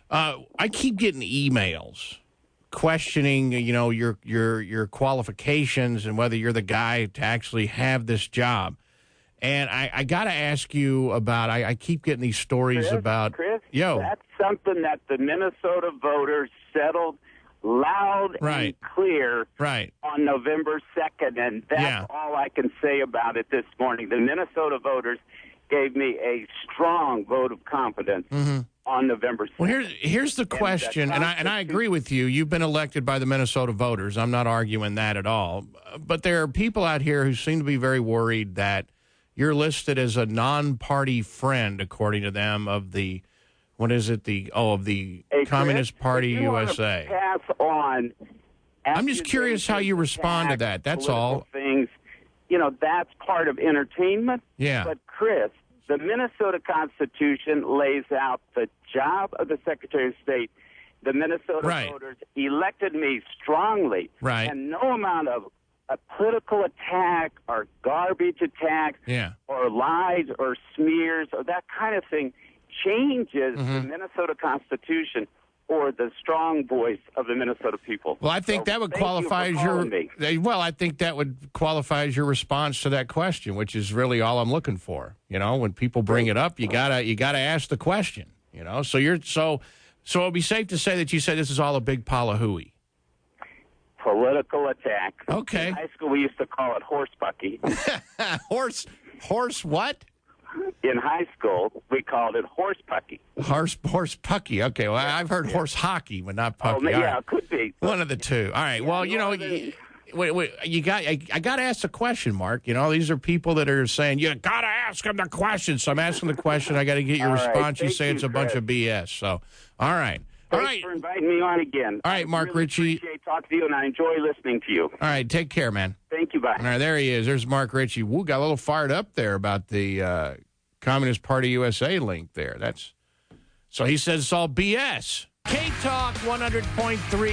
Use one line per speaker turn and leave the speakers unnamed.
I keep getting emails questioning, your qualifications and whether you're the guy to actually have this job. And I got to ask you about, I keep getting these stories about.
Chris, that's something that the Minnesota voters settled loud and clear on November 2nd, and that's all I can say about it this morning. The Minnesota voters gave me a strong vote of confidence on November 2nd.
Well, here's the question, and I agree with you. You've been elected by the Minnesota voters. I'm not arguing that at all. But there are people out here who seem to be very worried that you're listed as a non-party friend, according to them, of the, of the Communist Party USA.
Pass on.
I'm just curious how you respond to that. That's all.
Things, that's part of entertainment.
Yeah.
But, Chris, the Minnesota Constitution lays out the job of the Secretary of State. The Minnesota voters elected me strongly.
Right.
And no amount of a political attack or garbage attacks or lies or smears or that kind of thing changes the Minnesota Constitution or the strong voice of the Minnesota people.
Well, I think that would qualify as I think that would qualify as your response to that question, which is really all I'm looking for. When people bring it up, you gotta ask the question. So it'd be safe to say that you said this is all a big pile of hooey.
Political attack.
Okay.
In high school, we used to call it horse pucky.
Horse what?
In high school, we called it horse pucky.
Horse pucky. Okay. Well, I've heard horse hockey, but not pucky.
Oh, yeah, it could be.
One of the two. All right. Well, I got to ask the question, Mark. These are people that are saying you got to ask them the question. So I'm asking the question. I got to get your response. You say it's a bunch of BS. So, all right.
Thanks for inviting me on again.
All right, Mark Ritchie.
I appreciate talking to you, and I enjoy listening to you.
All right, take care, man.
Thank you, bye.
All right, there he is. There's Mark Ritchie. Woo, got a little fired up there about the Communist Party USA link there. So he says it's all BS. K-Talk 100.3.